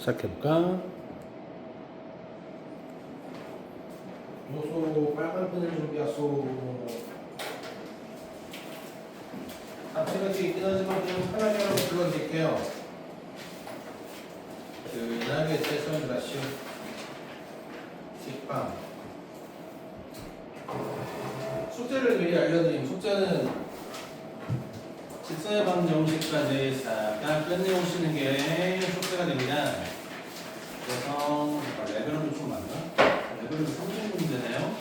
시작해볼까? 요소 빨간 펜을 준비하소. 답지같이 있긴 하지만 좀 편하게 하라고 불러드릴게요. 근하게 최소한 라시오 식빵. 숙제를 미리 알려드림. 숙제는 직선의 방정식까지 싹 끝내오시는 게 숙제가 됩니다. 그래서 레벨업이 좀 많나? 레벨업이 30문제네요.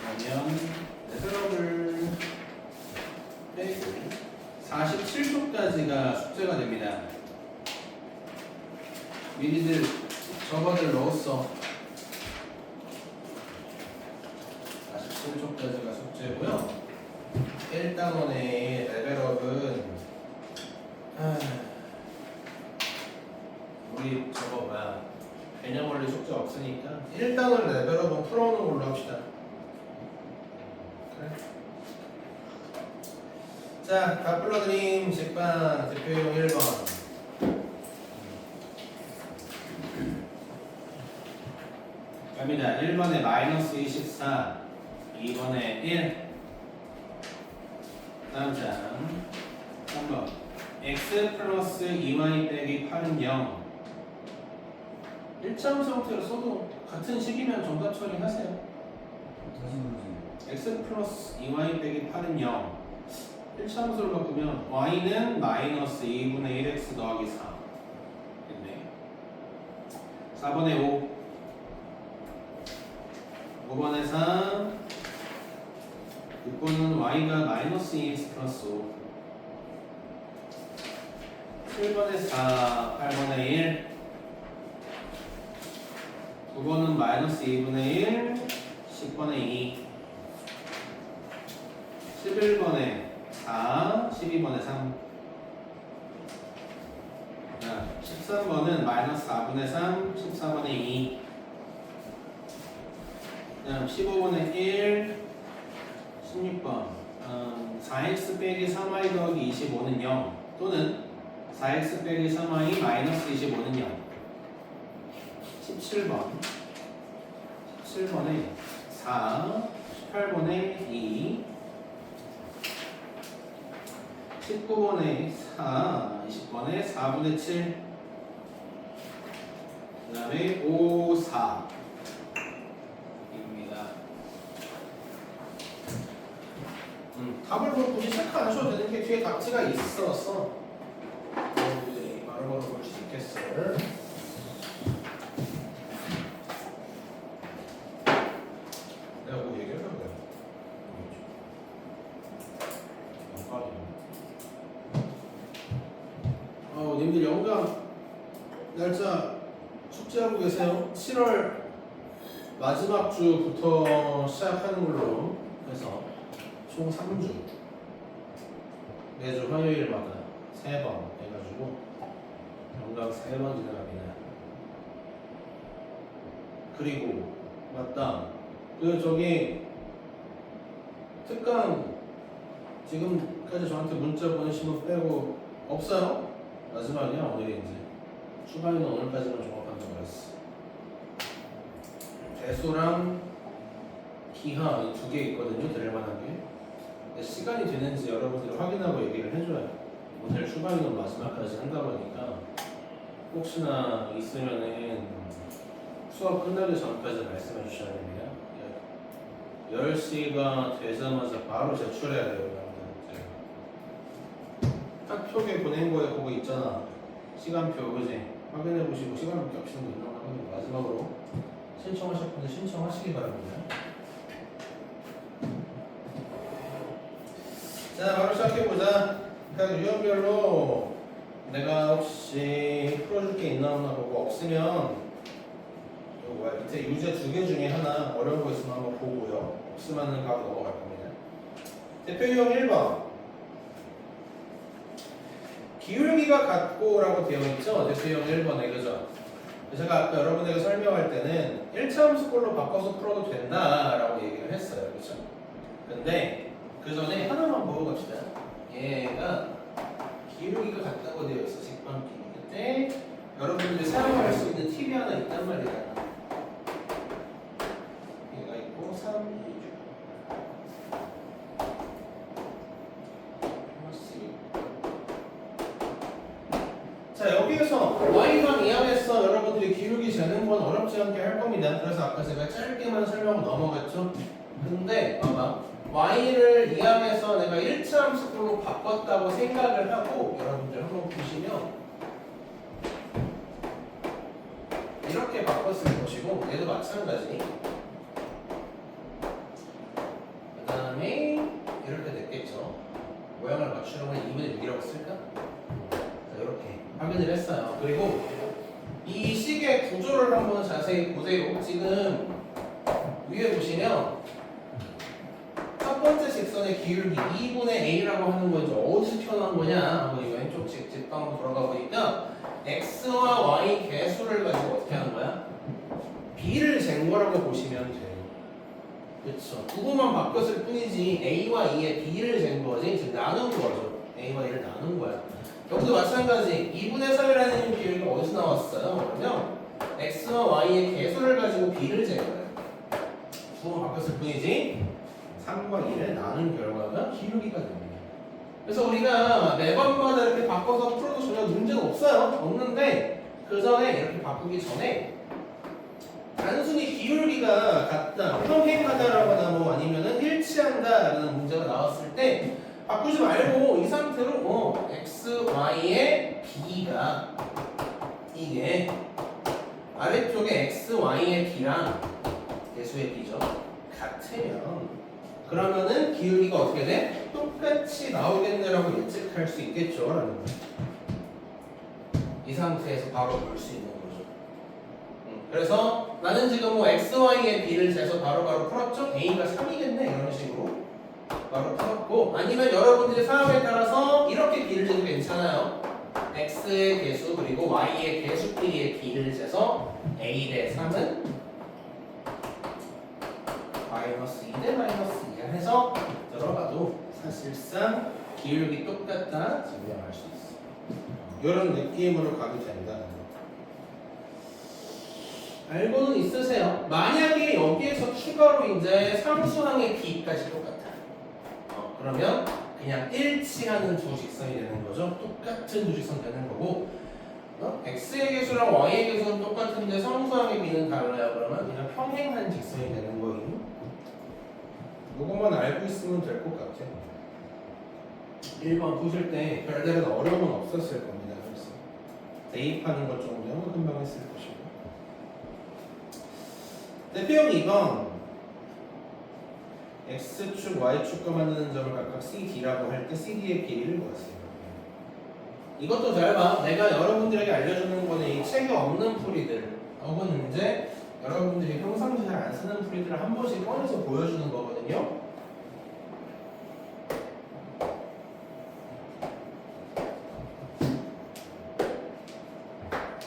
그러면 레벨업을 빼고 47초까지가 숙제가 됩니다. 미리들 저거들 넣었어. 47초까지가 숙제고요. 1단원의 레벨업은 우리 저거 뭐야 개념 원리 숙제 없으니까 1단원 레벨업은 풀어오는 걸로 합시다. 그래. 자, 다 불러드림 식빵 대표용 1번. 갑니다. 1번에 마이너스 24, 2번에 1. 다음 장 3번 x 플러스 2y 빼기 8은 0. 1차 함수 형태로 써도 같은 식이면 정답 처리하세요. x 플러스 2y 빼기 8은 0. 1차 함수를 바꾸면 y는 마이너스 2분의 1x 더하기 4 됐네. 4번에 5, 5번에 3, 6번은 y가 마이너스 2x 플러스 5, 7번에 4, 8번에 1, 9번은 마이너스 2분의 1, 10번에 2, 11번에 4, 12번에 3, 13번은 마이너스 4분의 3, 14번에 2, 15번에 1, 16번 4x 빼기 3y 더하기 25는 0 또는 4x 빼기 3y 마이너스 25는 0. 17번에 4, 18번에 2, 19번에 4, 20번에 4분의 7, 그 다음에 5, 4 입니다. 답을 뭐 굳이 체크 안 하셔도 되는 게 뒤에 답지가 있어서 여러분들이 바로바로 볼 수 있겠어요. 내가 뭐 얘기하려고 해요. 님들 영감 날짜 숙제하고 계세요? 7월 마지막 주부터 시작하는 걸로 해서 총 3주 매주 화요일마다 3번 해가지고 영감 3번 진행합니다. 그리고 맞다, 그 저기 특강 지금까지 저한테 문자 보내신 분 빼고 없어요? 마지막이야. 오늘이 이제 추가인은 오늘까지만 종합한다고 했어. 배수랑 기하 이 2개 있거든요. 들을만한 게. 근데 시간이 되는지 여러분들이 확인하고 얘기를 해줘요. 오늘 추가인은 마지막까지 한다고 하니까 혹시나 있으면은 수업 끝나기 전까지 말씀해 주셔야 됩니다. 10시가 되자마자 바로 제출해야 돼요. 학표에 보낸 거에 그거 있잖아. 시간표, 그지? 확인해 보시고 시간표 없이는 거 있나 확인해. 마지막으로 신청하실 분들 신청하시기 바랍니다. 자, 바로 시작해보자. 그냥 유형별로 내가 혹시 풀어줄 게 있나 없나 보고 없으면 이거 뭐야, 밑에 유제 2개 중에 하나 어려운 거 있으면 한번 보고요. 없으면은 바로 넘어갈 겁니다. 대표 유형 1번 기울기가 같고라고 되어 있죠. 대표형 1번에 그죠? 제가 아까 여러분에게 설명할 때는 1차 함수꼴로 바꿔서 풀어도 된다라고 얘기를 했어요. 그죠? 근데 그 전에 하나만 보고 갑시다. 얘가 기울기가 같다고 되어 있어. 직방 기울기. 그때 여러분들이 사용할 수 있는 팁이 하나 있단 말이야. 얘가 있고 3, 2주. 자, 여기에서 y만 이항해서 여러분들이 기울기 재는 건 어렵지 않게 할 겁니다. 그래서 아까 제가 짧게만 설명을 넘어갔죠. 근데 봐봐, y를 이항해서 내가 1차 함수로 바꿨다고 생각을 하고 여러분들 한번 보시면 이렇게 바꿨을 것이고 얘도 마찬가지. 그 다음에 이렇게 됐겠죠. 모양을 맞추려면 2분의 6이라고 쓸까? 자, 이렇게 확인을 했어요. 그리고 이 식의 구조를 한번 자세히 보세요. 지금 위에 보시면 첫 번째 직선의 기울기 2분의 a라고 하는 건 이제 어디서 튀어나온 거냐? 한번 이 왼쪽 직방으로 돌아가 보니까 x와 y 개수를 가지고 어떻게 하는 거야? b를 잰 거라고 보시면 돼요. 그렇죠. 부분만 바뀌었을 뿐이지 a와 e의 b를 잰 거지. 즉 나눈 거죠. a와 e를 나눈 거야. 여기도 마찬가지. 2분의 3이라는 비율이 어디서 나왔어요? 그러면 x와 y의 개수를 가지고 b를 잰 거예요. 부분 바뀌었을 뿐이지 3과 2를 나눈 결과가 기울기가 됩니다. 그래서 우리가 매번마다 이렇게 바꿔서 풀어도 전혀 문제가 없어요. 없는데 그 전에 이렇게 바꾸기 전에 단순히 기울기가 같다, 평행하다라거나 뭐 아니면은 일치한다라는 문제가 나왔을 때 바꾸지 말고 이 상태로 x, y의 b가 이게 아래쪽에 x, y의 b랑 개수의 b죠. 같으면 그러면은 기울기가 어떻게 돼? 똑같이 나오겠네라고 예측할 수 있겠죠 라는 거예요. 이 상태에서 바로 볼 수 있는 거죠. 그래서 나는 지금 뭐 x, y의 b를 재서 바로바로 풀었죠? a가 3이겠네 이런 식으로 바로 풀었고, 아니면 여러분들의 사람에 따라서 이렇게 b를 재도 괜찮아요. x의 개수 그리고 y의 개수끼리의 b를 재서 a 대 3은 마이너스 2 대 마이너스 2가 해서 들어가도 사실상 기울기 똑같다 증명할 수 있어. 이런 느낌으로 가도 된다는 거. 알고는 있으세요? 만약에 여기에서 추가로 이제 상수항의 b까지 똑같아. 그러면 그냥 일치하는 두 직선이 되는 거죠. 똑같은 두 직선 되는 거고, x의 개수랑 y의 개수는 똑같은데 상수항의 b는 달라요. 그러면 그냥 평행한 직선이 되는 거예요. 이것만 알고 있으면 될 것 같아. 1번 푸실 때 별다른 어려움은 없었을 겁니다. 그래서 대입하는 것 정도는 금방 했을 것이고. 대표형 2번 x축, y축과 만드는 점을 각각 CD라고 할 때 CD의 길이를 구하세요. 이것도 잘 봐. 내가 여러분들에게 알려주는 거는 이 책에 없는 풀이들 혹은 이제 여러분들이 평상시 잘 안 쓰는 풀이들을 한 번씩 꺼내서 보여주는 거거든요.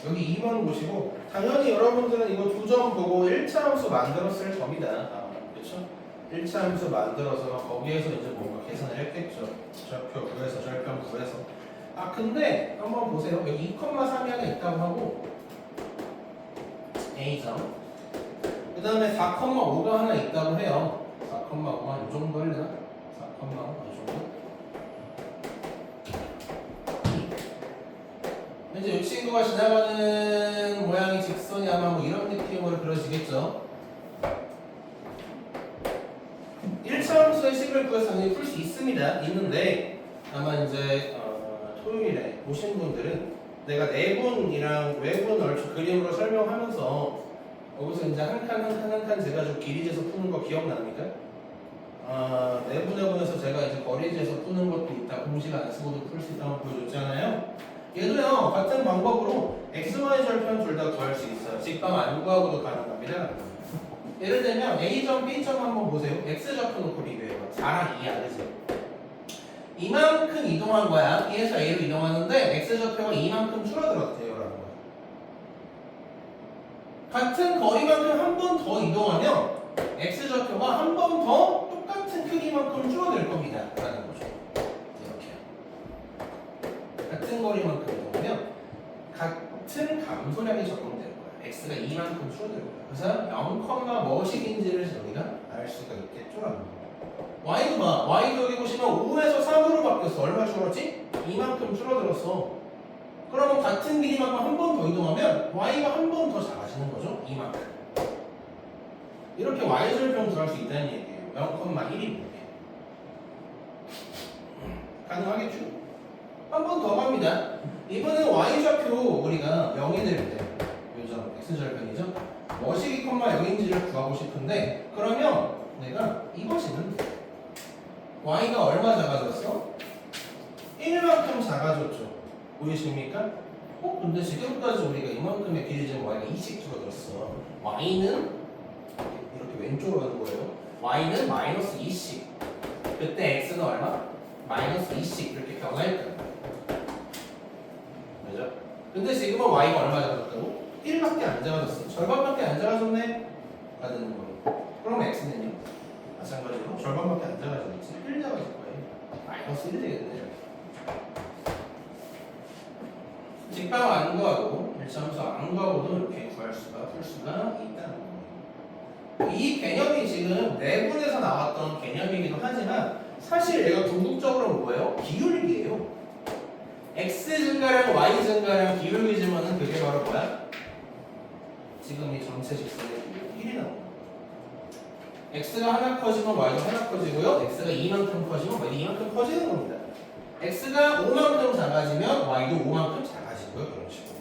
여기 2번 보시고 당연히 여러분들은 이거 두 점 보고 1차 함수 만들었을 겁니다. 그렇죠? 1차 함수 만들어서 거기에서 이제 뭔가 계산을 했겠죠. 절표 구해서 절편 구해서. 근데 한번 보세요. 여기 2,3이 하나 있다고 하고 A점 그 다음에 4,5가 하나 있다고 해요. 4,5가 이 정도 하려나? 4,5 이 정도? 이제 이 친구가 지나가는 모양의 직선이 아마 뭐 이런 느낌으로 그려지겠죠. 1차 함수의 식을 구해서 당연히 풀 수 있습니다. 있는데 아마 이제 토요일에 오신 분들은 내가 내분이랑 외분 얼추 그림으로 설명하면서 여기서 이제 한 칸 재가지고 길이 재서 푸는 거 기억납니까? 내분에서 제가 이제 거리 재서 푸는 것도 있다. 공식 안 쓰고도 풀 수 있다고 보여줬잖아요. 얘도요 같은 방법으로 x, y 절편 둘 다 구할 수 있어요. 직방 안 구하고도 가능합니다. 예를 들면 A점, B점 한번 보세요. x 좌표 놓고 비교해요. 4랑 2야, 그죠? 이만큼 이동한 거야. B에서 A로 이동하는데 x 좌표가 이만큼 줄어들었대요 라는 거야. 같은 거리만큼 한 번 더 이동하면 x 좌표가 한 번 더 똑같은 크기만큼 줄어들 겁니다 라는 거죠. 이렇게. 같은 거리만큼 이동하면 같은 감소량이 적용될 거야. x가 2만큼 줄어들 거야. 그래서 0, 뭐식인지를 저희가 알 수가 있겠죠. y도 봐. y도 여기 보시면 5에서 3으로 바뀌었어. 얼마 줄었지? 2만큼 줄어들었어. 그러면 같은 길이만큼 한 번 더 이동하면 y가 한 번 더 작아지는 거죠. 2만큼. 이렇게 y절편 구할 수 있다는 얘기예요. 0,1이 가능하겠죠? 한 번 더 갑니다. 이번엔 y좌표 우리가 0이 될 때, 요점 x절편이죠? 뭐식이 0인지를 구하고 싶은데, 그러면 내가 이것이면 돼. y가 얼마 작아졌어? 1만큼 작아졌죠. 보이십니까? 근데 지금까지 우리가 이만큼의 길이 지금 y가 2씩 줄어들었어. y는 이렇게 왼쪽으로 가는 거예요. y는 마이너스 2씩. 그때 x는 얼마? 마이너스 2씩 이렇게 변화할 거야. 그죠? 근데 지금은 y가 얼마 작아졌다고? 1밖에 안 작아졌어. 절반밖에 안 작아졌네? 가 되는 거예요. 그럼 x는요? 마찬가지로 절반밖에 안 작아지겠지? 1 작아질 거예요. 마이너스 1 되겠네. 직방 안 구하고 일차함수 안 구하고도 이렇게 풀 수가 있다는 거예요. 이 개념이 지금 내분에서 나왔던 개념이기도 하지만 사실 얘가 궁극적으로 뭐예요? 기울기예요. x 증가량, y 증가량 기울기지만은 그게 바로 뭐야? 지금 이 전체 직선의 기울기 1이 나오는 거예요. x가 하나 커지면 y도 하나 커지고요. x가 2만큼 커지면 y도 2만큼 커지는 겁니다. x가 5만큼 작아지면 y도 5만큼 작아지고요. 그런 식으로.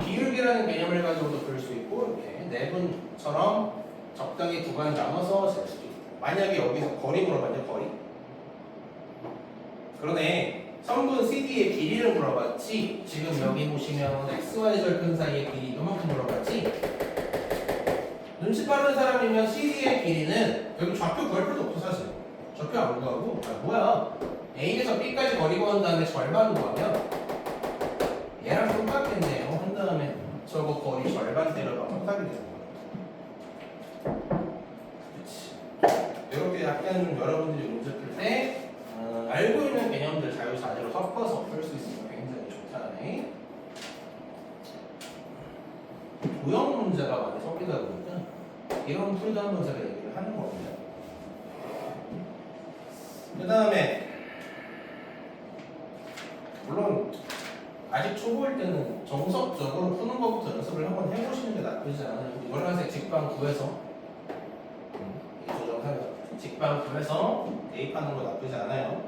기울기라는 개념을 가지고도 볼 수 있고 이렇게 내분처럼 적당히 구간 나눠서 잴 수도 있고. 만약에 여기서 거리 물어봤냐? 거리? 그러네. 선분 CD의 길이를 물어봤지. 지금 여기 보시면 XY 절편 사이의 길이 이만큼 물어봤지. 눈치 빠른 사람이면 CD의 길이는 여기 좌표 구할 필요도 없어 사실. 좌표 안 구하고 뭐야 A에서 B까지 거리 구한 다음에 절반 구하면 얘랑 똑같겠네요. 한 다음에 저거 거리 절반 때려봐 똑같이 되는 거야. 그렇지. 이렇게 약간 여러분들이 문제 풀 때 알고 있는 개념들 자유자재로 섞어서 풀 수 있으면 굉장히 좋다네. 도형 문제가 많이 섞이다 보니까 이런 풀도 한번 제가 얘기를 하는 겁니다. 그 다음에 물론 아직 초보일 때는 정석적으로 푸는 것부터 연습을 한번 해보시는 게 나쁘지 않아요. 노란색 직방 구해서 조정하면서 직방 구해서 대입하는 거 나쁘지 않아요.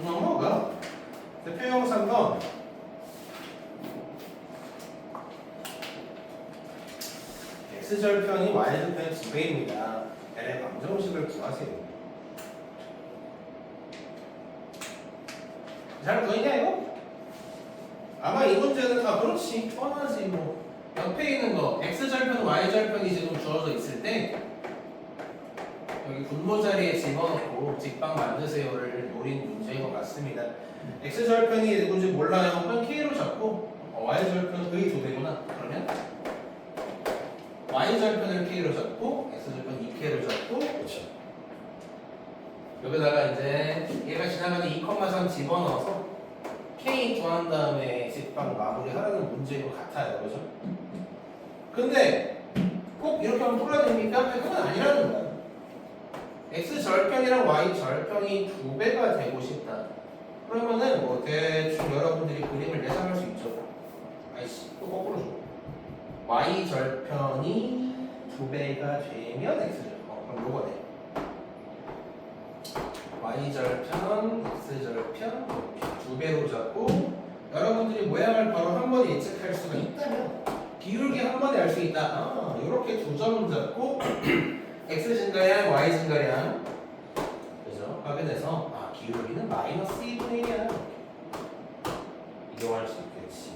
넘어가 대표형 3번 x절편이 y절편의 2배입니다. L의 방정식을 구하세요. 잘 보이냐 이거? 아마 이 문제는 다 그렇지 뻔하지 뭐. 옆에 있는 거 x절편 y절편이 지금 주어져 있을 때 여기 분모 자리에 집어넣고 직방 만드세요를 노린 문제인 것 같습니다. x절편이 누군지 몰라요. 그럼 k로 잡고 y절편 그게 2배구나. 그러면 y절편을 k로 잡고 x절편 2k로 잡고 그렇죠. 여기다가 이제 얘가 지나가는 2,3 집어넣어서 k 구한 다음에 직방 마무리하라는 문제인 것 같아요. 그죠? 근데 꼭 이렇게 하면 풀어야 됩니까? 그건 아니라는 거야. x절편이랑 y절편이 2배가 되고 싶다. 그러면은 뭐 대충 여러분들이 그림을 예상할 수 있죠. 아이씨 또 거꾸로 줘. y절편이 2배가 되면 x절편 그럼 요거네. y절편, x절편 2배로 잡고 여러분들이 모양을 바로 한 번에 예측할 수가 있다면 기울기 한 번에 알 수 있다. 이렇게 두 점을 잡고 x 증가량, y 증가량 그죠? 확인해서 기울기는 마이너스 2분의 1이야. 이동할 수 있겠지.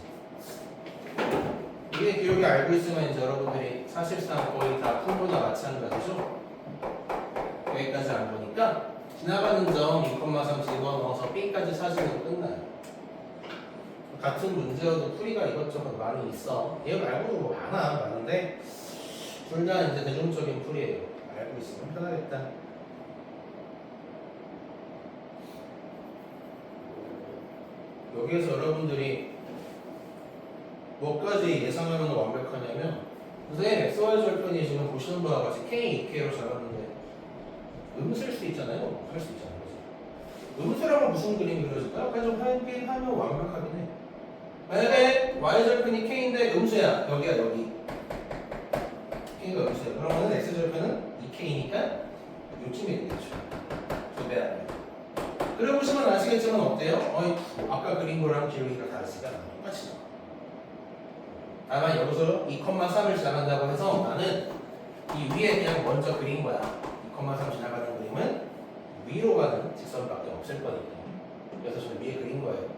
이게 기울기 알고 있으면 이제 여러분들이 사실상 거의 다 풀보다 마찬가지죠. 여기까지 안 보니까 지나가는 점 2,3 집어넣어서 B까지 찾으면 끝나요. 같은 문제여도 풀이가 이것저것 많이 있어. 얘 말고도 뭐 많은데 둘 다 이제 대중적인 풀이에요. 알고 있으면 편하겠다. 여기에서 여러분들이 뭐까지 예상하면 완벽하냐면 선생님 XY 절편이 지금 보시는 바와 같이 K, 2K로 잡았는데 음수일 수 있잖아요. 할 수 있잖아요. 그죠? 음수라면 무슨 그림이 그려질까요? 그냥 좀 하면 완벽하긴 해. 만약에 Y절편이 K인데 음수야. 여기야 여기. K가 음수야. 그러면 X절편은 2K니까 요쯤이 되겠죠. 두 배 아래. 그래 보시면 아시겠지만 어때요? 아까 그린 거랑 기울기가 다르지가 않아. 똑같이 나와. 다만 여기서 2,3을 지나간다고 해서 나는 이 위에 그냥 먼저 그린 거야. 2,3 지나가는 그림은 위로 가는 직선밖에 없을 거니까. 그래서 저는 위에 그린 거예요.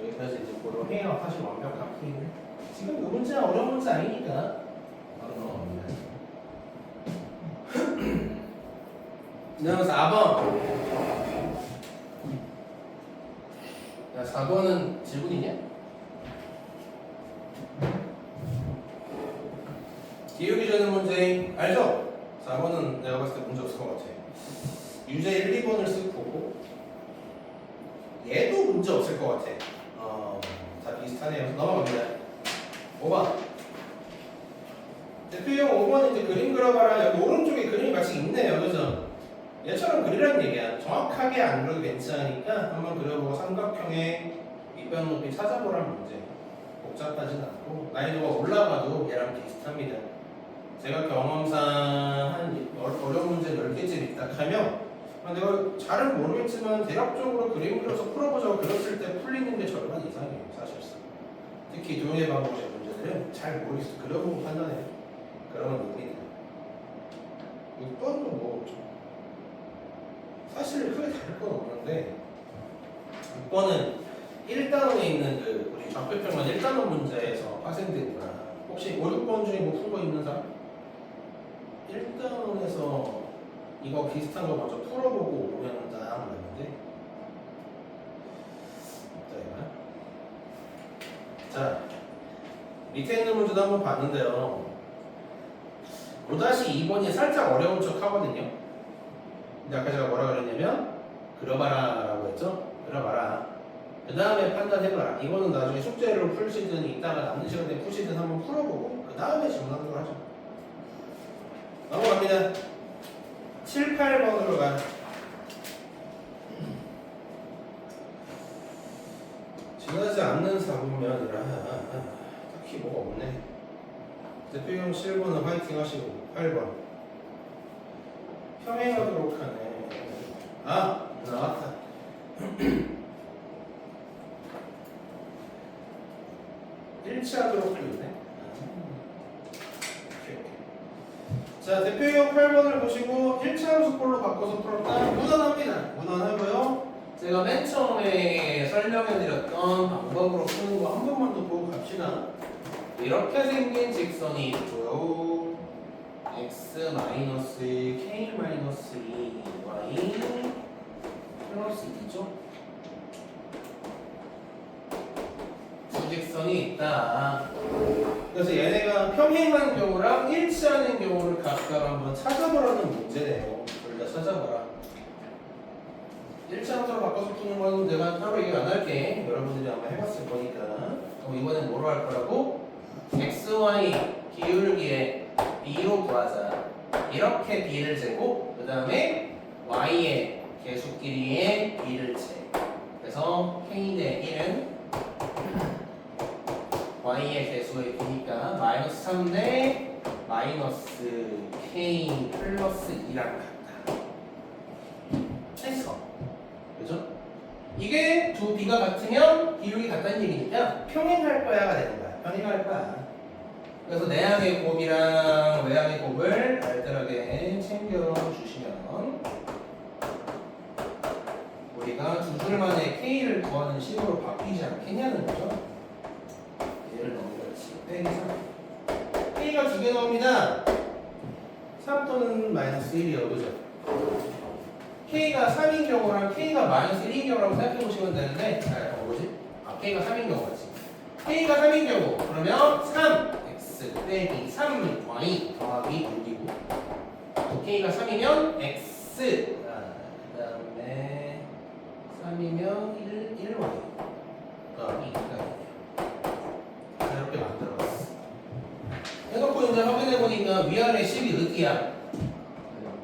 여기까지 이제 보러 해요. 사실 완벽한 풀이는 지금 이 문제는 어려운 문제 아니니까 바로 넘어갑니다. 그다음 4번. 야, 4번은 질문이냐? 기울기 되는 문제 알죠? 4번은 내가 봤을 때 문제 없을 것 같아. 유제 1, 2번을 쓰고 보고 얘도 문제 없을 것 같아. 다 비슷하네요. 넘어갑니다. 5번. 대표형 5번 이제 그림 그려봐라. 여기 오른쪽에 그림이 같이 있네요. 그죠? 얘처럼 그리라는 얘기야. 정확하게 안 그려도 괜찮으니까 한번 그려보고 삼각형의 밑변 높이 찾아보라는 문제. 복잡하진 않고 난이도가 올라가도 얘랑 비슷합니다. 제가 경험상 한 어려운 문제 10개쯤 있다 하면 내가 잘은 모르겠지만 대략적으로 그림 그려서 풀어보자고 그렸을 때 풀리는 게 절반 이상이에요. 사실상. 특히 도형의 방법의 문제들은 잘 모르겠어. 그려보고 판단해요. 그러면 됩니다. 6번도 뭐 사실 크게 다를 건 없는데 6번은 1단원에 있는 우리 좌표평면 1단원 문제에서 파생된 거라. 혹시 5, 6번 중에 뭐 풀 거 있는 사람? 1단원에서 이거 비슷한 거 먼저 풀어보고 오면 딱 맞는데 자, 밑에 있는 문제도 한번 봤는데요. 5-2번이 살짝 어려운 척 하거든요. 근데 아까 제가 뭐라 그랬냐면 그려봐라 라고 했죠? 그려봐라. 그 다음에 판단해봐라. 이거는 나중에 숙제를 풀시든 이따가 남는 시간에 푸시든 한번 풀어보고 그 다음에 질문하는 걸 하죠. 넘어갑니다. 7, 8번으로 가. 지나지 않는 사고면이라 딱히 뭐가 없네. 대표형 7번은 화이팅 하시고 8번 평행하도록 하네. 나왔다. 일치하도록 풀렸네. 자, 대표형 8번을 보시고 1차함수꼴로 바꿔서 풀었다. 무난합니다. 무난하고요. 제가 맨 처음에 설명해드렸던 방법으로 푸는 거 한 번만 더 보고 갑시다. 이렇게 생긴 직선이 있고요. x 마이너스 k 마이너스 2y 플러스 2죠. 두 직선이 있다. 그래서 얘네가 평행한 경우랑 일치하는 경우를 각각 한번 찾아보라는 문제네요. 둘 다 찾아보라. 일치함수로 바꿔서 푸는 건 내가 따로 얘기 안 할게. 여러분들이 아마 해봤을 거니까. 그럼 이번엔 뭐로 할 거라고? xy 기울기의 b로 구하자. 이렇게 b를 재고 그 다음에 y의 계수 길이의 b를 재. 그래서 k 대 1은 y의 계수의 b니까 마이너스 3 대 마이너스 k 플러스 2랑 같다. 했어. 그죠? 이게 두 b가 같으면 기울기 같다는 얘기니까 평행할 거야가 되는 거야. 평행할 거야. 그래서 내항의 곱이랑 외항의 곱을 알뜰하게 챙겨주시면 우리가 두 줄만의 k를 구하는 식으로 바뀌지 않겠냐는 거죠. 얘를 넘겨야지. 빼기 3. k가 두 개 나옵니다. 3 또는 마이너스 1이요. 그죠? k가 3인 경우랑 k가 마이너스 1인 경우라고 생각해 보시면 되는데 뭐지? k가 3인 경우지. k가 3인 경우 그러면 3x 빼기 3y 더하기 6이고 또 k가 3이면 x 그 다음에 3이면 1y. 이렇게 만들어봤어. 해놓고 이제 확인해보니까 위아래 10이 어디야?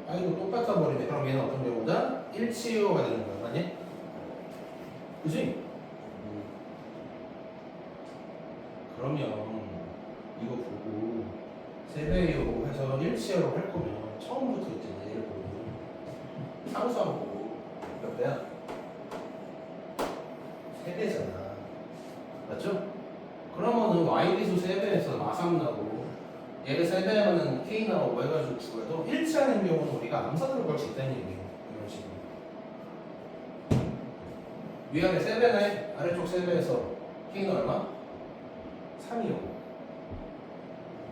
아이고 똑같아 버리네. 그럼 얘는 어떤 경우다? 1치요가 되는 거야. 맞니? 그치? 그러면 이거 보고 세배요 해서 1치요로 할 거면 처음부터 있잖아. 얘를 보고 상수하고 보고 몇 배야? 3배잖아. 맞죠? 그러면은 y비수 3배에서 마삼 나고 얘를 3배하면은 k 나오고 해가지고 구해도 일치하는 경우는 우리가 암산으로 걸 수 있다는 얘기예요. 이런 식으로 위아래 3배네. 아래쪽 3배에서 k는 얼마? 3이요.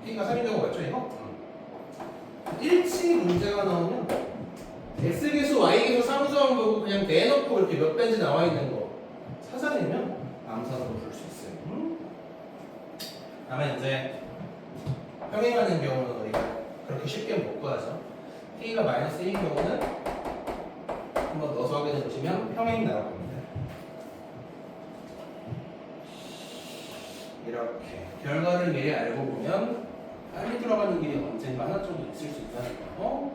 k가 3인 경우 맞죠 이거? 일치 문제가 나오면 x계수 y계수 상수항 보고 그냥 대놓고 이렇게 몇 배인지 나와 있는 거 찾아내면 암산으로 볼 수 있어요. 다만 이제 평행하는 경우는 우리가 그렇게 쉽게 못 구하죠. k가 마이너스 1인 경우는 한번 넣어서 확인해 보시면 평행이 나올 겁니다. 이렇게 결과를 미리 알고 보면 빨리 들어가는 길이 언젠가 하나 정도 있을 수 있다는 거.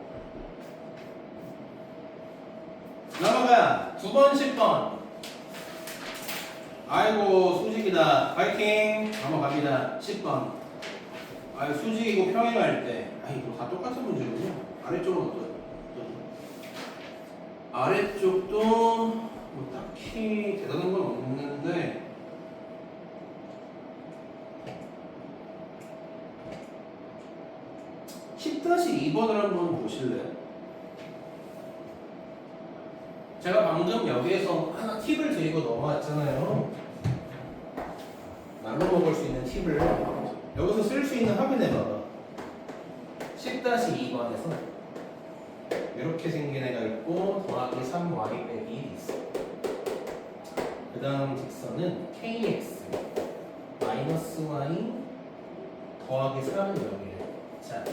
넘어가 9번 10번. 아이고 수직이다. 파이팅. 넘어갑니다. 10번. 아이 수직이고 평행할 때 이거 다 똑같은 문제군요. 아래쪽은 아래쪽도 뭐 딱히 대단한 건 없는데 (10-2번을) 한번 보실래요? 제가 방금 여기에서 하나 팁을 드리고 넘어왔잖아요. 날로 먹을 수 있는 팁을 여기서 쓸 수 있는 확인해봐봐. 10-2번에서 이렇게 생긴 애가 있고 더하기 3y 빼기 1이 있어. 그 다음 직선은 kx 마이너스 y 더하기 3은 0이래. 자,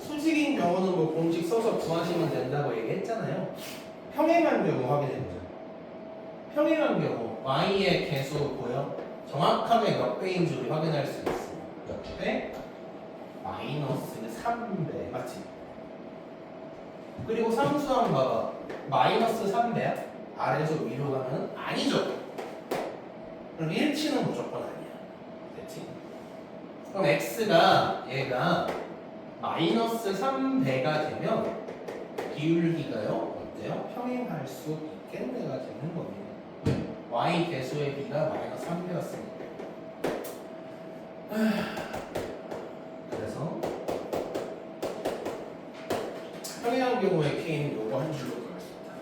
수직인 경우는 뭐 공식 써서 구하시면 된다고 얘기했잖아요. 평행한 경우 확인해보자. 평행한 경우 y의 개수 보여? 정확하게 몇 배인지 우리 확인할 수 있어. 몇 배? 마이너스 3배. 맞지? 그리고 상수항 봐봐. 마이너스 3배야? 아래에서 위로 가면 아니죠. 그럼 1치는 무조건 아니야. 됐지? 그럼 x가 얘가 마이너스 3배가 되면 기울기가요? 어때요? 평행할 수 있겠네가 되는 겁니다. y 개수의 b가 마이너스 3배였으니까. 그래서 평행한 경우에 k는 요거 한 줄로 구할 수 있다.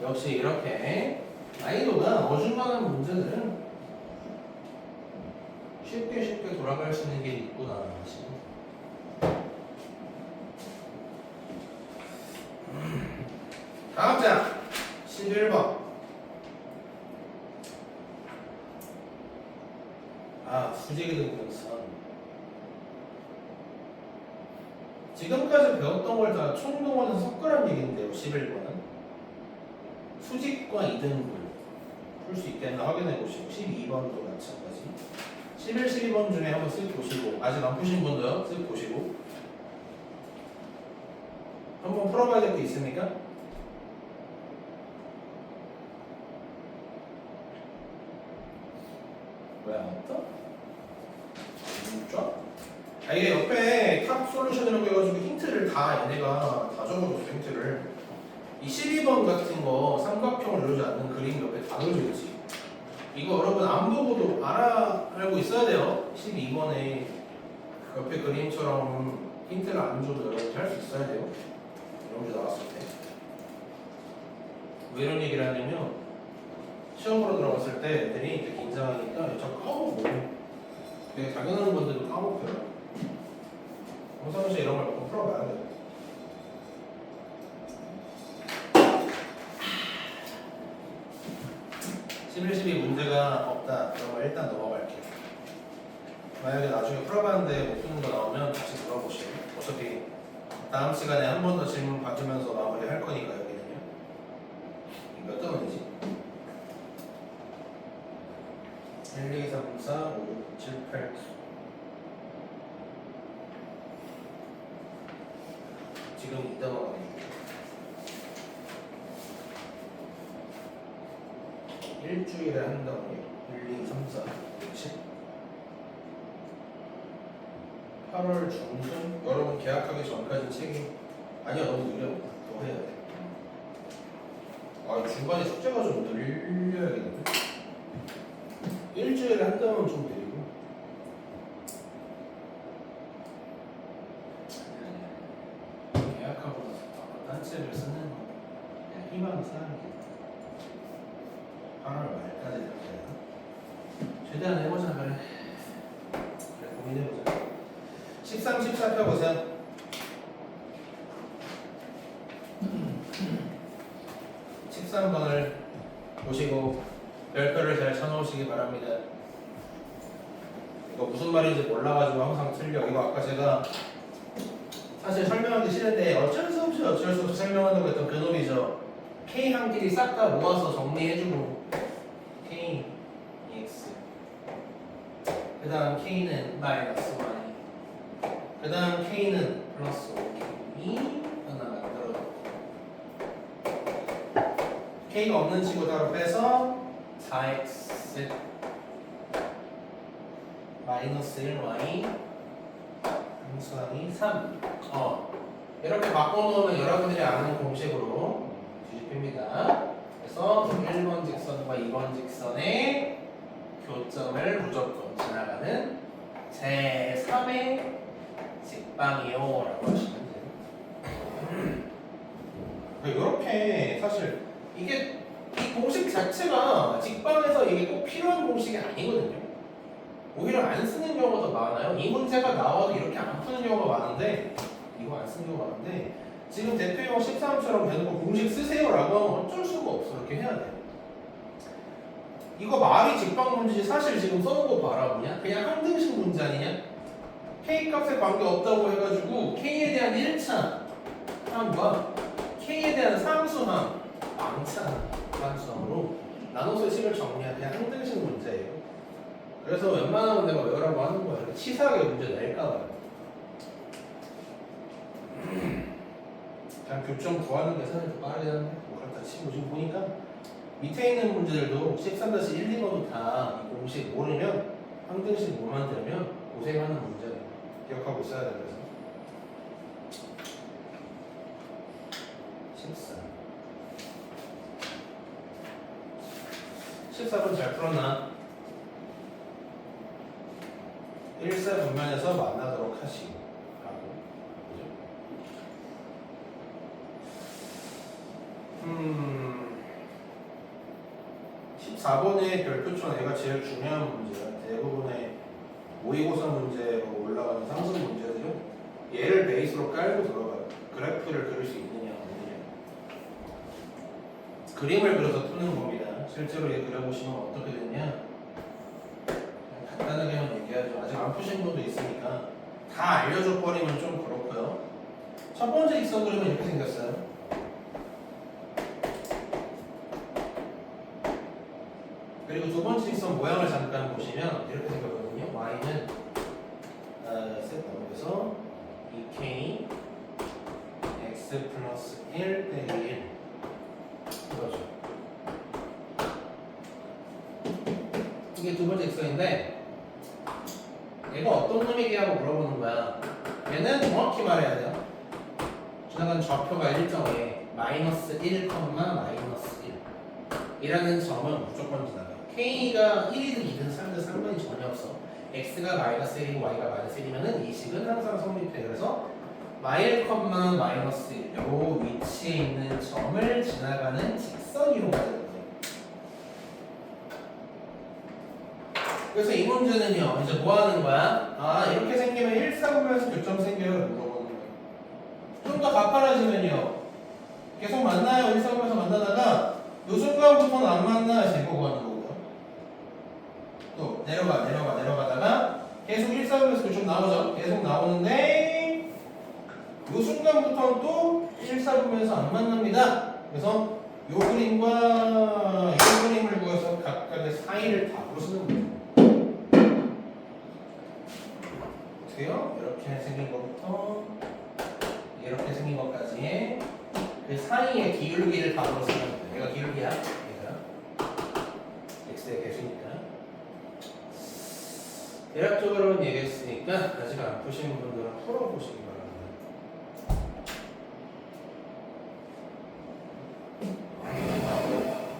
역시 이렇게 난이도가 어중간한 문제들은 쉽게 돌아갈 수 있는 게 있구나. 다음 장 11번. 수직의 등분선. 지금까지 배웠던 걸 다 총동원해서 섞으란 얘기인데요. 11번은 수직과 이등분 풀 수 있겠나 확인해 보시고 12번도 마찬가지. 11, 12번 중에 한번 쓱 보시고 아직 안 푸신 분도요. 쓱 보시고 한번 풀어봐야 될 게 있습니까? 왜 안 왔다? 진짜? 이게 옆에 탑 솔루션이라고 해가지고 힌트를 다 얘네가 다 적어줬어. 힌트를 이 12번 같은 거 삼각형을 이루지 않는 그림 옆에 다 넣어줘야지. 이거 여러분 안 보고도 알고 있어야 돼요. 12번에 옆에 그림처럼 힌트를 안 줘도 여러분이 할 수 있어야 돼요. 이런 게 나왔을 때. 왜 이런 얘기를 하냐면 시험으로 들어갔을 때 애들이 이제 긴장하니까 자꾸 까먹고 되게 당연한 건데도 까먹어요. 평상시에 이런 걸 몇 번 풀어봐야 돼요. (11, 12) 문제가 없다. 그러면 일단 넘어갈게요. 만약에 나중에 풀어봤는데 못 푸는 거 나오면 다시 물어보시고 어차피 다음 시간에 한 번 더 질문 받으면서 마무리 할 거니까 여기는요. 몇 단원이지? 1, 2, 3, 4, 5, 6, 7, 8 지금 2단원 일주일에 한 단원이요 1, 2, 3, 4, 5, 7 8월 중순? 여러분 계약하기 전까지 책임 아니야 너무 느려 더 해야 돼 아 중반에 숙제가 좀 늘려야겠는데 일주일에 한 단원 좀 느리고 계약하고 나서 딴 책을 쓰는 거 그냥 희망을 쌓는 게 8월 말까지 되나? 최대한 해보자 그래 고민해보자 13, 14 펴보세요 13번을 보시고 별표를 잘 쳐놓으시기 바랍니다 이거 무슨 말인지 몰라가지고 항상 틀려 이거 아까 제가 사실 설명하기 싫은데 어쩔 수 없이 설명한다고 했던 그 놈이죠 K 한 길이 싹 다 모아서 정리해주고 K, X 그 다음 K는 마이너스 Y 그 다음 K는 플러스 5K 하나 만들어줘 K가 없는 친구 따로 빼서 4X 마이너스 1Y 함수항이 3 이렇게 바꿔놓으면 여러분들이 아는 공식으로 뒤집힙니다 그래서 1번 직선과 2번 직선의 교점을 무조건 지나가는 제3의 직방이요 라고 하시면 돼요 이렇게 사실 이게 이 공식 자체가 직방에서 이게 꼭 필요한 공식이 아니거든요 오히려 안 쓰는 경우가 더 많아요 이 문제가 나와도 이렇게 안 푸는 경우가 많은데 이거 안 쓰는 경우가 많은데 지금 대표형 13처럼 대놓고 공식 쓰세요 라고 하면 어쩔 수가 없어 이렇게 해야 돼 이거 말이 직방 문제지 사실 지금 써놓은 거 봐라 그냥 항등식 문제 아니냐 K 값에 관계없다고 해가지고 K에 대한 1차 함과 K에 대한 상수함 망차 함수함으로 나눠서 식을 정리한 그냥 항등식 문제예요 그래서 웬만하면 내가 외우라고 하는 거야 이렇게 치사하게 문제 낼까봐요 그냥 교점 구하는 게 사실 더 빠르긴 한데 뭐 그렇다 치고 지금 보니까 밑에 있는 문제들도 13-1, 2번도 다 이 공식 모르면 항등식 못 만들면 고생하는 문제예요 기억하고 있어야 돼 그래서 14번 잘 풀었나? 1사 분면에서 만나도록 하시고 하고 그죠? 14번의 별표촌 애가 제일 중요한 문제야. 대부분의 모의고사 문제로 올라가는 상승 문제들은 얘를 베이스로 깔고 들어가요. 그래프를 그릴 수 있느냐 없느냐. 그림을 그려서 푸는 겁니다. 실제로 얘 그려보시면 어떻게 되냐? 간단하게만 얘기하죠. 아직 안 푸신 분도 있으니까 다 알려줘 버리면 좀 그렇고요. 첫 번째 직선 그림은 이렇게 생겼어요. 그리고 두 번째 직선 모양을 잠깐 보시면 이렇게 생겼거든요. y는 셋 나오면서 2k x 플러스 1 빼기 1 이거죠. 이게 두 번째 직선인데 얘가 어떤 놈이게 하고 물어보는 거야. 얘는 정확히 말해야 돼요. 지나간 좌표가 일정해 마이너스 1, 마이너스 1 이라는 점은 무조건 지나가요. K가 1이든 2든 3이든 상관이 전혀 없어. X가 마이너스 1이고 Y가 마이너스 1이면 이 식은 항상 성립해. 그래서 마일, 마이너스 1 요 위치에 있는 점을 지나가는 직선이로가 되는 거예요. 그래서 이 문제는요, 이제 뭐 하는 거야? 아, 이렇게 생기면 1사분면에서 교점 생겨요. 물어보는 거예요. 좀 더 가파라지면요, 계속 만나요. 1사분면에서 만나다가 요 순간부터는 안 만나. 제거 구하는 거고요. 또 내려가다가 계속 1사분면에서 교점 나오죠. 계속 나오는데 요 순간부터는 또 1사분면에서 안 만납니다. 그래서 요 그림과 요 그림을 구해서 각각의 사이를 답으로 쓰는 거예요. 어떻게요? 이렇게 생긴 것부터 이렇게 생긴 것까지 그 사이의 기울기를 답으로 쓰는 거예요. 얘가 기울기야. 얘가 x의 개수니까. 대략적으로는 얘기했으니까 아직 안 푸신 분들은 풀어보시기 바랍니다.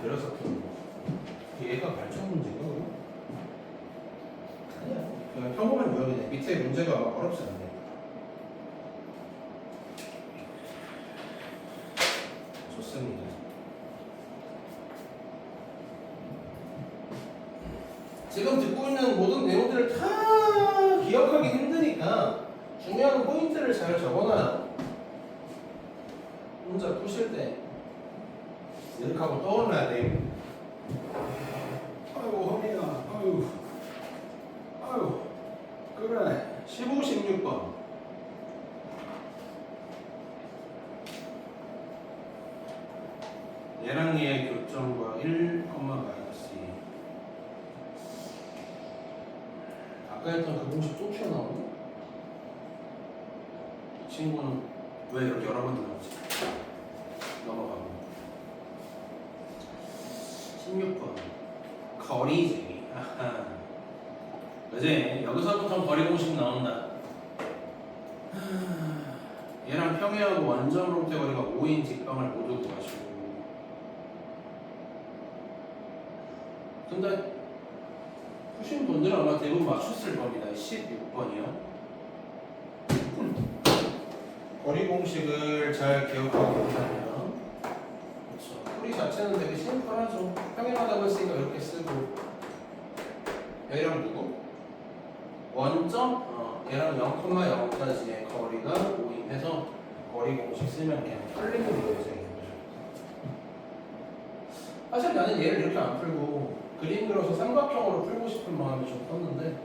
그래서 얘가 발전 문제인가 그럼? 아니야. 그냥 평범한 유형이네. 밑에 문제가 막 어렵지 않네. 좋습니다. 지금 듣고 있는 모든 내용들을 다 기억하기 힘드니까 중요한 포인트를 잘 적어놔요. 혼자 푸실 때 이렇게 하고 떠올라야 돼요. 아이고 허리야. 아이고 그래. 15, 16번. 얘랑 얘의 교점과 1, 마이너스 2. 아까 했던 그 공식 또 튀어나오네? 이 친구는 왜 이렇게 여러 번 들어오지? 넘어가고 16번 거리제기. 아하. 그지? 여기서부터 거리 공식 나온다. 얘랑 평행하고 원점으로부터 거리가 5인 직방을 모두 구하시고. 근데 푸신 분들은 아마 대부분 맞췄을 겁니다. 16번이요. 거리 공식을 잘 기억하고 있다면, 그렇죠. 풀이 자체는 되게 심플하죠. 평행하다고 했으니까 이렇게 쓰고, 얘랑 누구? 원점? 얘랑 0,0까지의 거리가 5인해서 거리 공식 쓰면 그냥 풀리는 거예요. 사실 나는 얘를 이렇게 안 풀고 그림 그려서 삼각형으로 풀고 싶은 마음이 좀 컸는데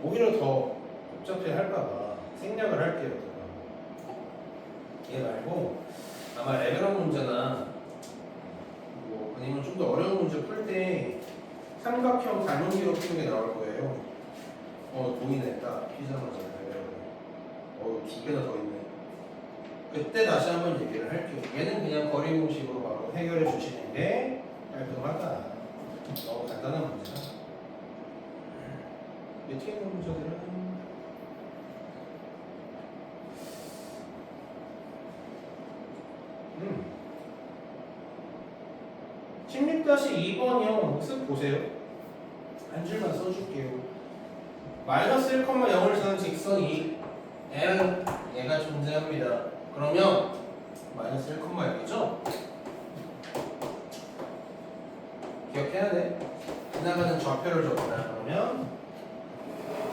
오히려 더 복잡해 할까봐 생략을 할게요. 얘 말고 아마 레벨업 문제나 뭐 아니면 좀 더 어려운 문제 풀 때 삼각형 닮은기로 푸는 게 나올 거예요. 보이네. 딱 피자마자 레벨업에. 두 개나 더 있네. 그때 다시 한번 얘기를 할게요. 얘는 그냥 거리 공식으로 바로 해결해 주시는 게 깔끔하다. 너무 간단한 문제다. 밑에 있는 문제들은 16-2번이요. 쓱 보세요. 한 줄만 써줄게요. 마이너스 1,0을 쓰는 직선이 L은 얘가 존재합니다. 그러면 마이너스 1,0이죠? 기억해야 돼. 지나가는 좌표를 줬다. 그러면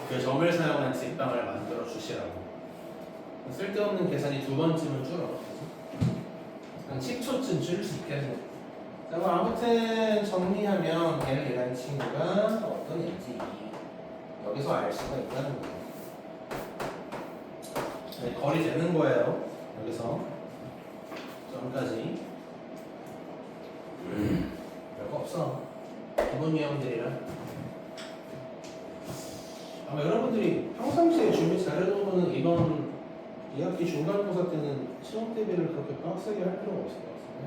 그 점을 사용한 직방을 만들어 주시라고. 쓸데없는 계산이 두 번쯤은 줄어. 한 10초쯤 줄 수 있게 해서. 자, 그럼 아무튼 정리하면 L이라는 친구가 어떤 애인지 여기서 알 수가 있다는 거예요. 네, 거리 재는 거예요. 여기서 점까지. 별거 없어. 기본 유형들이라. 아마 여러분들이 평상시에 준비 잘해놓으면 이번 2학기 중간고사 때는 시험 대비를 그렇게 빡세게 할 필요가 없을 것 같은데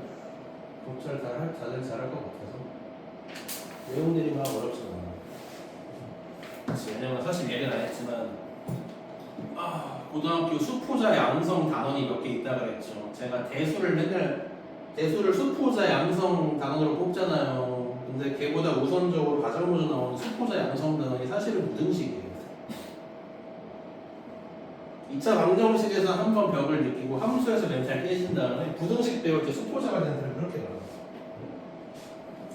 독잘 다들 잘할 것 같아서 내용들이 막 어렵지 않아. 왜냐면 사실 얘기는 안 했지만 고등학교 수포자 양성 단원이 몇 개 있다 그랬죠. 제가 대수를 수포자 양성 단원으로 뽑잖아요. 근데 걔보다 우선적으로 가장 먼저 나오는 수포자 양성 단원이 사실은 무등식이에요. 2차 방정식에서 한 번 벽을 느끼고 함수에서 멘탈 깨진 다음에 부등식 배울 때 수포자가 되는 사람이 그렇게 나와요.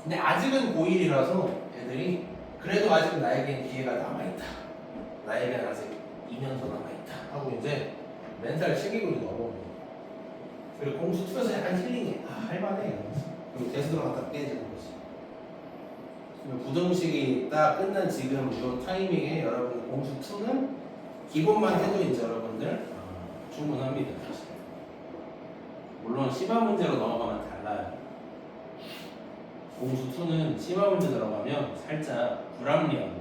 근데 아직은 고1이라서 애들이 그래도 아직 나에겐 기회가 남아있다. 나에겐 아직 2년 더 남아있다. 하고 이제 멘탈 챙기고 넘어옵니다. 그리고 공수 2에서 약간 힐링해. 할만해. 그리고 대수 들어갔다 깨지는 거지. 부등식이 딱 끝난 지금 이 타이밍에 여러분 공수 2는 기본만 해도 이제 여러분들 충분합니다. 사실. 물론 시바 문제로 넘어가면 달라요. 공수 2는 심화 문제 들어가면 살짝 불합리한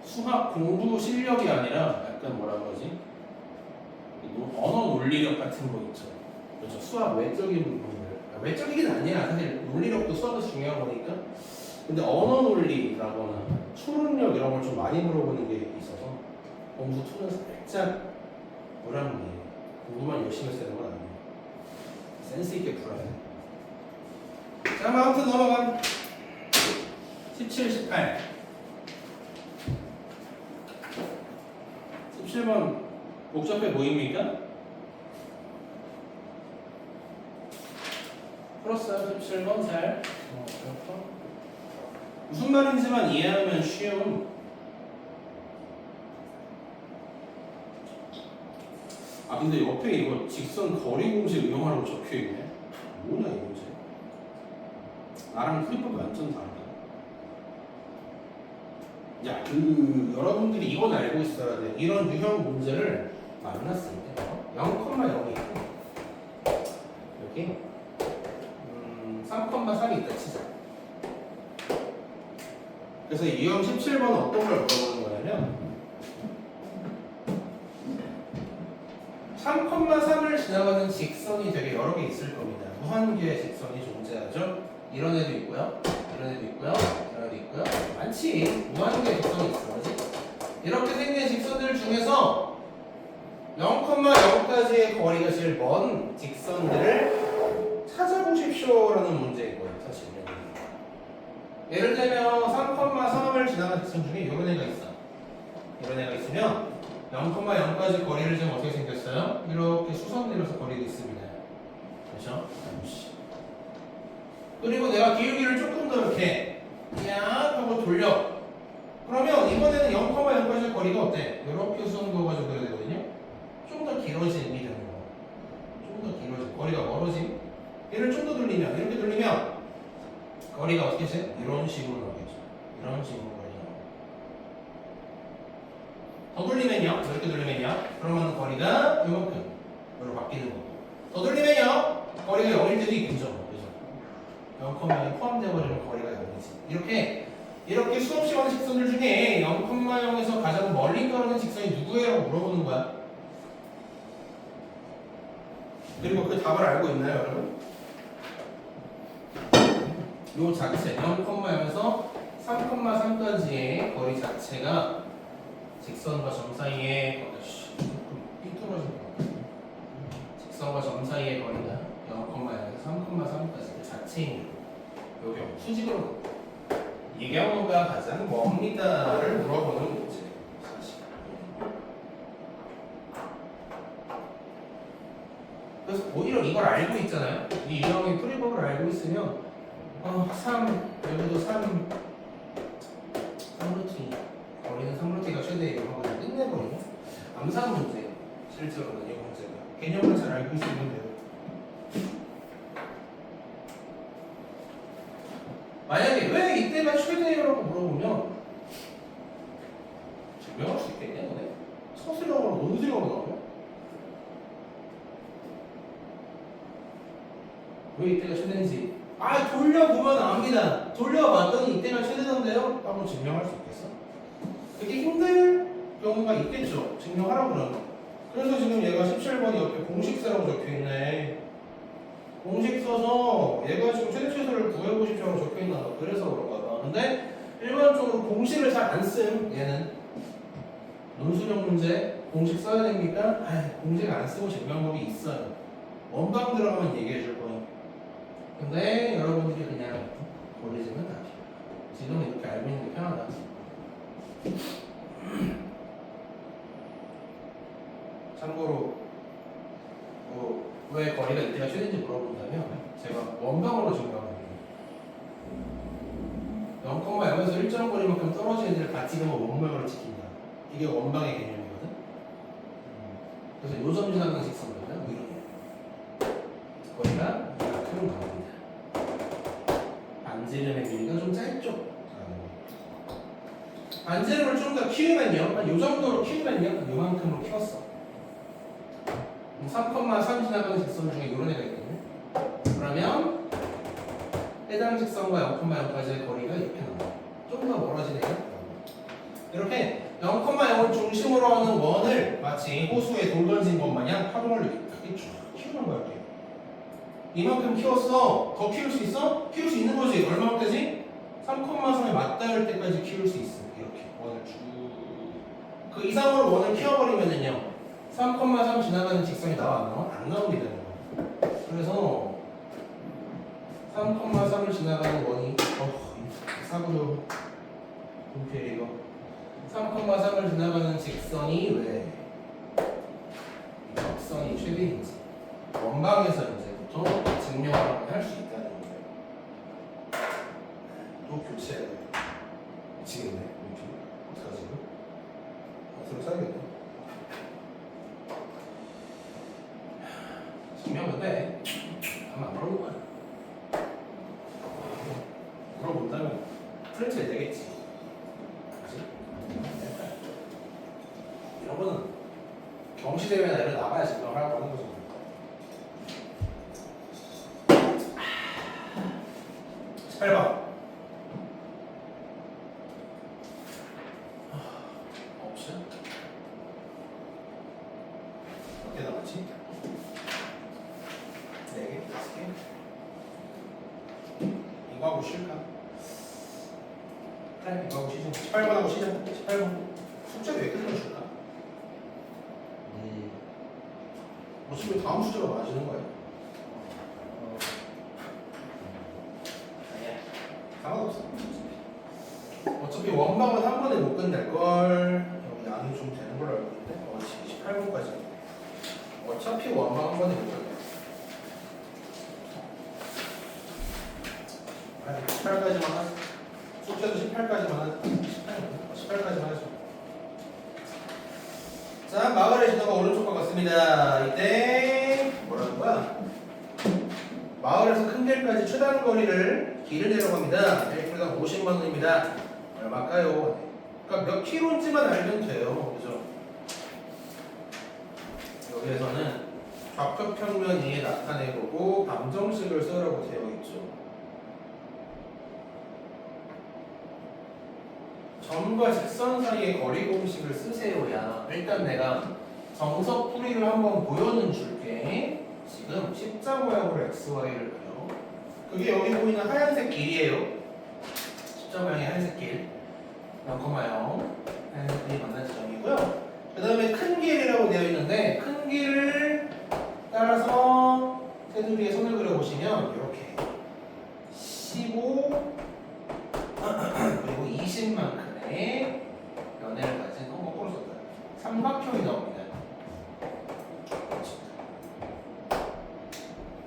수학 공부 실력이 아니라 약간 뭐라 그러지? 언어 논리력 같은 거 있죠. 그렇죠. 수학 외적인 부분들. 외적이긴 아니야. 사실 논리력도 수학에서 중요한 거니까. 근데 언어 논리라거나 추론력 이런 걸 좀 많이 물어보는 게 있어서 공수 2는 살짝 불합리해. 공부만 열심히 해서 되는 건 아니에요. 센스 있게 풀어야 돼. 자, 아무튼 넘어간 17, 18. 17번 복잡해 보입니까? 풀었어요. 17번 잘. 무슨 말인지만 이해하면 쉬운. 아 근데 옆에 이거 직선 거리 공식 응용하라고 적혀있네. 뭐냐 이 문제. 나랑 풀이법이 완전 다르다. 야, 여러분들이 이건 알고 있어야 돼. 이런 유형 문제를 만났을 때 0,0이 있고 여기 3,3이 있다 치자. 그래서 이 유형 17번은 어떤 걸 물어보는 거냐면 3,3을 지나가는 직선이 되게 여러 개 있을 겁니다. 무한개의 직선이 존재하죠. 이런 애도 있고요. 이런 애도 있고요. 이런 애도 있고요. 많지. 무한개의 직선이 있어. 그렇지? 이렇게 생긴 직선들 중에서 0,0까지의 거리가 제일 먼 직선들을 찾아보십시오라는 문제인 거예요. 사실. 예를 들면 3,3을 지나가는 직선 중에 이런 애가 있어. 이런 애가 있으면 0,0까지 거리를 지금 어떻게 생겼어요? 이렇게 수선 내려서 거리가 있습니다. 그렇죠? 그리고 내가 기울기를 조금 더 이렇게 야 하고 돌려. 그러면 이번에는 0,0까지 거리가 어때? 이렇게 수선 그어가지고 그려야 되거든요. 좀 더 길어짐이 되는 거. 좀 더 길어짐. 거리가 멀어짐. 얘를 좀 더 돌리면 이렇게 돌리면 거리가 어떻게 돼? 이런 식으로 나오겠죠. 이런 식으로 거리가 나오고. 더 돌리면요. 이렇게 돌리면요. 그러면 거리가 이만큼 으로 바뀌는 거고. 더 돌리면요. 거리가 0일 때도 있겠죠. 0,0이 포함되어 버리면 거리가 0이지. 이렇게 수업 시간 직선들 중에 0,0에서 가장 멀리 떨어진 직선이 누구예요? 라고 물어보는 거야. 그리고 그 답을 알고 있나요, 여러분? 요 자체 0,0에서 3,3까지의 거리 자체가 직선과 점 사이의 직선과 점 사이의 거리가 0,0에서 3,3까지 그 자체인 요 경우 수직으로 이 경우가 가장 멉니다를 물어보는 문제예요. 사실. 그래서 오히려 이걸 알고 있잖아요. 이 유형의 풀이법을 알고 있으면 3루트 거리는 3루트가 최대예요 하고 끝내버리네. 암산 문제 실제로는 이 문제가 개념을 잘 알고 있으면 돼요. 만약에 왜 이때가 최대라고 물어보면 증명할 수 있겠냐 너네? 서술형으로 논술형으로 나오면 왜 이때가 최대인지 돌려보면 압니다. 돌려봤더니 이때가 최대던데요? 하고 증명할 수 있겠어? 그게 힘들 경우가 있겠죠. 증명하라고 그러면. 그래서 지금 얘가 17번이 옆에 공식세라고 적혀있네. 공식 써서 얘가 지금 최대 최소를 구해보십시오라고 적혀있나 봐. 그래서 그런가 봐. 근데 일반적으로 공식을 잘 안 쓴 얘는 논술형 문제 공식 써야 됩니까? 공식 안 쓰고 증명법이 있어요. 원방 들어가면 얘기해 줄 거예요. 근데 여러분들이 그냥 모르시면 다 지금 이렇게 알고 있는 게 편하다. 참고로 왜 거리가 이때가 최대인지 물어본다면 제가 원방으로 증명합니다. 0,0에서 일정 거리만큼 떨어진 애들을 다 찍으면 원방으로 찍힌다. 이게 원방의 개념이거든. 그래서 요점 지나가는 직선보다 이런 거리가 이만큼 나옵니다. 반지름의 길이가 좀 짧죠. 반지름을 좀 더 키우면요, 이 정도로 키우면요, 이만큼으로 키웠어. 3,3 지나가는 직선 중에 이런 애가 있거든요. 그러면 해당 직선과 0,0까지의 거리가 이렇게 나와요. 좀 더 멀어지네요. 이렇게 0,0을 중심으로 하는 원을 마치 호수에 돌 던진 것 마냥 파동을 이렇게 쭉 키우는 거야. 이렇게. 이만큼 키웠어. 더 키울 수 있어? 키울 수 있는 거지. 얼마까지? 3,3에 맞닿을 때까지 키울 수 있어. 이렇게 원을 쭉. 그 이상으로 원을 키워버리면은요. 3,3 지나가는 직선이 나와 안 나와? 안 나오게 되는 거야. 그래서 3,3을 지나가는 원이 사구도 분필 이거 3,3을 지나가는 직선이 왜 적선이 최대인지 원방에서 이제 보통 증명을 할 수 있다는 거예요. 또 교체해야 돼. 미치겠네. 어떡하지? 새로 사야겠다. 증명은 돼. 아마 안 물어볼 거야. 물어본다면 프린트 해야 되겠지. 그치? 이런 거는 경시대회나 이런 나가야 증명을 하라고 하는 거죠. 아, 18번. 옵션. 몇 개 남았지? 4개? 5개? 이거 하고 쉴까? 그래, 이거 하고 쉬자. 18번 하고 쉬자. 18번. 숙제도 왜 끝내면 줄까? 어차피 다음 숙제가 맞는 거야. 아니야. 상관없어. 어차피 원방은 한 번에 못 끝낼걸. 여기 양이 좀 되는 걸로 알고 있는데. 18번까지. 어차피 원방 한 번에 못 끝내. 18까지만 하자. 숙제도 18까지만 하자. 18까지만 하자. 자, 마을의 진도가 오른쪽과 같습니다. 이때 뭐라는 거야? 마을에서 큰 길까지 최단 거리를 길을 내려갑니다. 1km당 50만 원입니다. 얼마일까요? 그러니까 몇 킬로인지만 알면 돼요. 그죠? 여기에서는 좌표 평면 위에 나타내보고 방정식을 쓰라고 되어 있죠. 점과 직선 사이의 거리 공식을 쓰세요야. 일단 내가 정석풀이를 한번 보여는 줄게. 지금 십자 모양으로 XY를 그려. 그게 여기 보이는 하얀색 길이에요. 십자 모양의 하얀색 길. 0,0 하얀색 길이 만난 지점이고요. 그 다음에 큰 길이라고 되어 있는데 큰 길을 따라서 테두리에 선을 그려보시면 이렇게 15 그리고 20만큼의 연애를 가진 거꾸로 썼다. 삼각형이 나옵니다.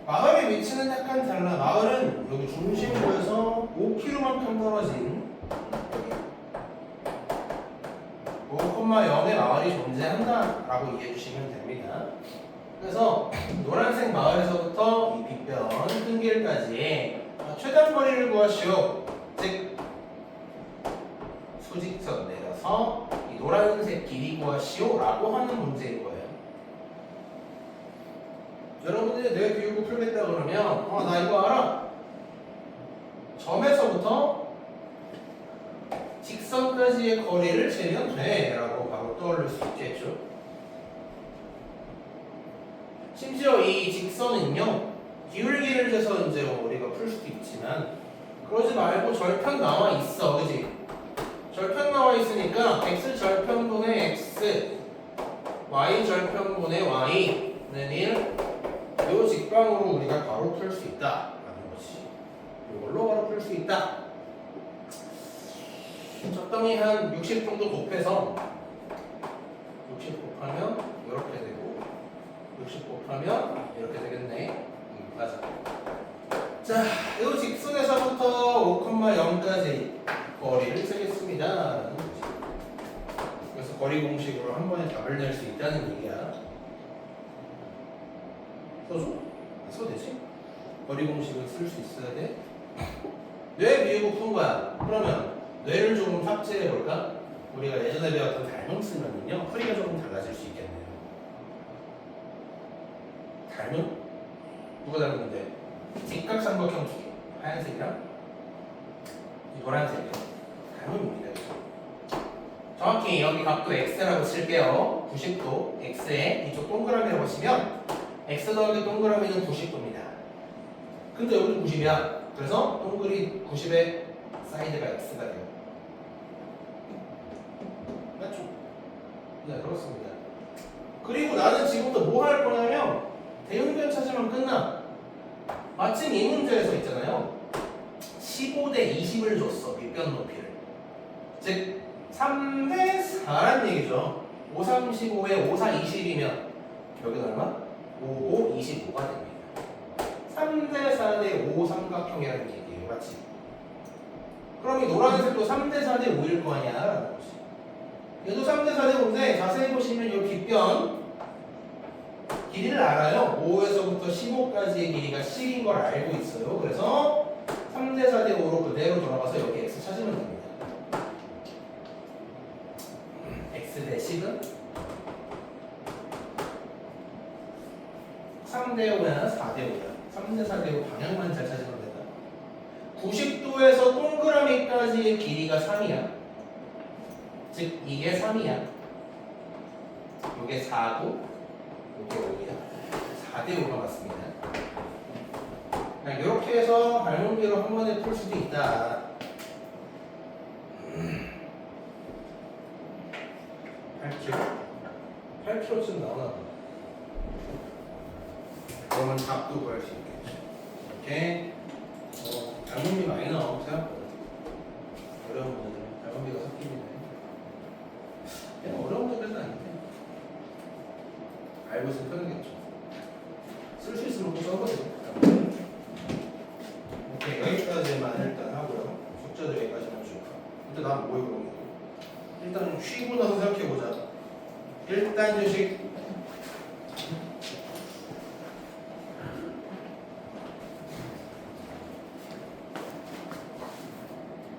마을의 위치는 약간 달라. 마을은 여기 중심부에서 5km만큼 떨어진 5,0의 마을이 존재한다라고 이해해 주시면 됩니다. 그래서 노란색 마을에서부터 이 빗변 큰 길까지 최단 거리를 구하시오. 즉 수직선 내려서 이 노란색 길이 구하시오라고 하는 문제인 거예요. 여러분들이 뇌 교육을 풀겠다 그러면 나 이거 알아. 점에서부터 직선까지의 거리를 재면 돼 라고 바로 떠올릴 수 있겠죠. 심지어 이 직선은요 기울기를 재서 이제 우리가 풀 수도 있지만 그러지 말고 절편 나와 있어. 그지? 절편 나와 있으니까 x 절편분의 x y 절편분의 y는 1 요 직방으로 우리가 바로 풀 수 있다 라는 거지. 이걸로 바로 풀 수 있다. 적당히 한 60 정도 곱해서 60 곱하면 이렇게 되고 60 곱하면 이렇게 되겠네. 맞아. 자, 이 직선에서부터 5,0까지 거리를 쓰겠습니다. 그래서 거리 공식으로 한 번에 답을 낼 수 있다는 얘기야. 써줘? 써도 되지? 거리 공식을 쓸 수 있어야 돼. 뇌 비우고 푼 거야. 그러면 뇌를 조금 탑재해 볼까? 우리가 예전에 배웠던 닮음 쓰면은요 풀이가 조금 달라질 수 있겠네요. 닮음? 누가 닮았는데? 직각삼각형 두 개. 하얀색이랑 이 노란색이요. 닮음입니다. 그죠? 정확히 여기 각도 x라고 칠게요. 90도 x에 이쪽 동그라미라고 치면 x 더하기 동그라미는 90도입니다. 근데 여기는 90이야. 그래서 동그리 90의 사이드가 x가 돼요. 맞죠? 네, 그렇습니다. 그리고 나는 지금부터 뭐 할 거냐면 대응변 찾으면 끝나. 마침 이 문제에서 있잖아요. 15대 20을 줬어. 밑변 높이를. 즉 3대 4란 얘기죠. 5, 3, 15에 5, 4, 20이면 여기는 얼마? 5, 5, 25가 됩니다. 3대 4대 5 삼각형이라는 얘기예요. 맞지? 그럼 이 노란색도 3대 4대 5일 거 아니야? 라는 거지. 얘도 3대 4대 5인데 자세히 보시면 이 빗변 길이를 알아요. 5에서부터 15까지의 길이가 10인 걸 알고 있어요. 그래서 3대 4대 5로 그대로 돌아가서 여기 x 찾으면 됩니다. x 대 10은 3대 5야 4대 5야. 3대 4대 5 방향만 잘 찾으면 된다. 90도에서 동그라미까지의 길이가 3이야. 즉 이게 3이야. 이게 4고 이게 5이야. 4대 5가 맞습니다. 이렇게 해서 발문비로 한 번에 풀 수도 있다. 8kg쯤 나오나 봐. 그러면 답도 구할 수 있겠죠. 이렇게 발문비 많이 나오고 생각보다 어려운 문제는 발문비가 섞이네. 그냥 어려운 문제는 아닌데 알고 있으면 편하겠죠. 쓸 수 있으면 꼭 써보세요. 오케이, 여기까지만 일단 하고요. 숙제도 여기까지만 줄까. 근데 난 뭐에 그런 게 일단 쉬고 나서 생각해보자. 1단 유식